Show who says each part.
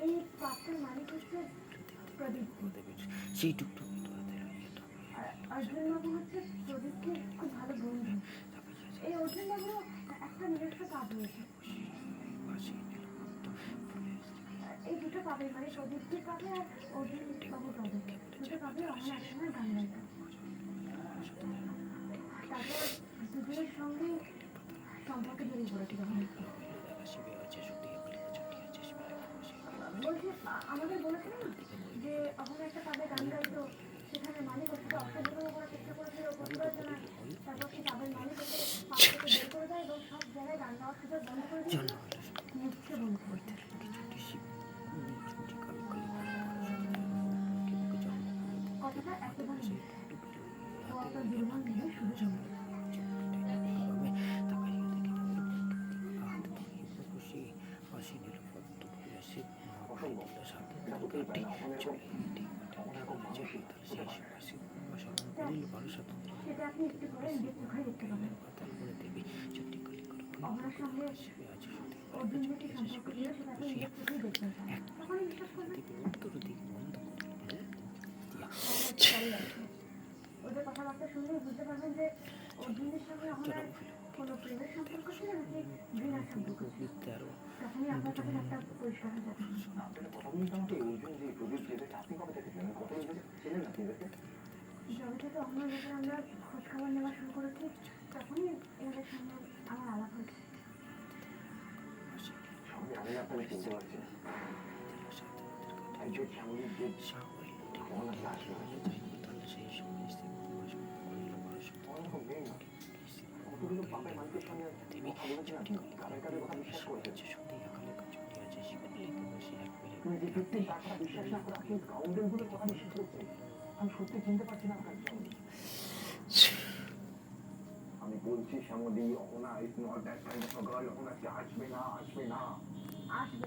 Speaker 1: এই পাত্রের মালিক হচ্ছে প্রদীপ,
Speaker 2: সেই টুকটুকি
Speaker 1: অর্জুন বাবু হচ্ছে প্রদীপকে খুব ভালো বন্ধু। এই অর্জুন বাবু একটা নিজস্ব কাজ হয়েছে, এই দুটো পাবে, মানে প্রদীপকে পাবে আর অর্জুন বাবু পাবে, দুটো পাবে। আমার একসময় গান গাইতাম, তারপর দুজনের সঙ্গে সম্পর্কে জড়িয়ে পড়েছিল। বলছি আমাদের বলেছিল না যে ওখানে একটা পাবে গান গাইতো, সেখানে মালিক ওর সাথে অসভ্যতা করার চেষ্টা করেছিল, প্রতিবাদ জানায়। তারপর সেই পাবের মালিক ওকে পাব থেকে বের করে দেয় এবং সব জায়গায় গান গাওয়ার সুযোগ বন্ধ করে দিয়েছিল, মুখে বন্ধ করে দিয়েছিল। কথাটা একেবারে ও আপনার দুর্বল নেই, শুধু সময়। সেটা আপনি একটু করে নিজের চোখে দেখতে পাবেন। আমার সঙ্গে অর্জুন যেটি সম্পর্ক ছিল সেটা আপনি নিজের চোখেই দেখতে পাবেন, তখনই বিশ্বাস করবেন। ওদের কথাবার্তা শুনলেই বুঝতে পারবেন যে অর্জুনের সঙ্গে আমার কোনো প্রেমের সম্পর্ক ছিল নাকি ঘৃণার সম্পর্ক ছিল। তখনই আপনার কাছে একটা পরিষ্কার হয়ে যাবে। যবে থেকে অহনার ব্যাপারে আমরা খোঁজ খবর নেওয়া শুরু করেছি, তখনই এদের সঙ্গে আমার আলাপ হয়েছে।
Speaker 3: আমি আপনাকে চিনতে পারছি না। একজন স্বামীর যে অনাথ আসবে বাপের মানুষের সঙ্গে কথা বলেছিলাম, কাদের কাদের কথা বিশ্বাস করেছে। তুমি যে ব্যক্তি তার কথা বিশ্বাস না করে আপনি কাউন্টেন্টগুলোর কথা বিশ্বাস করছেন, আমি সত্যি চিনতে পারছি না আপনার শ্যামলী। আমি বলছি Shyamali, Ahana is not that kind of a girl. Ahana আসবে না, আসবে না, আসবে।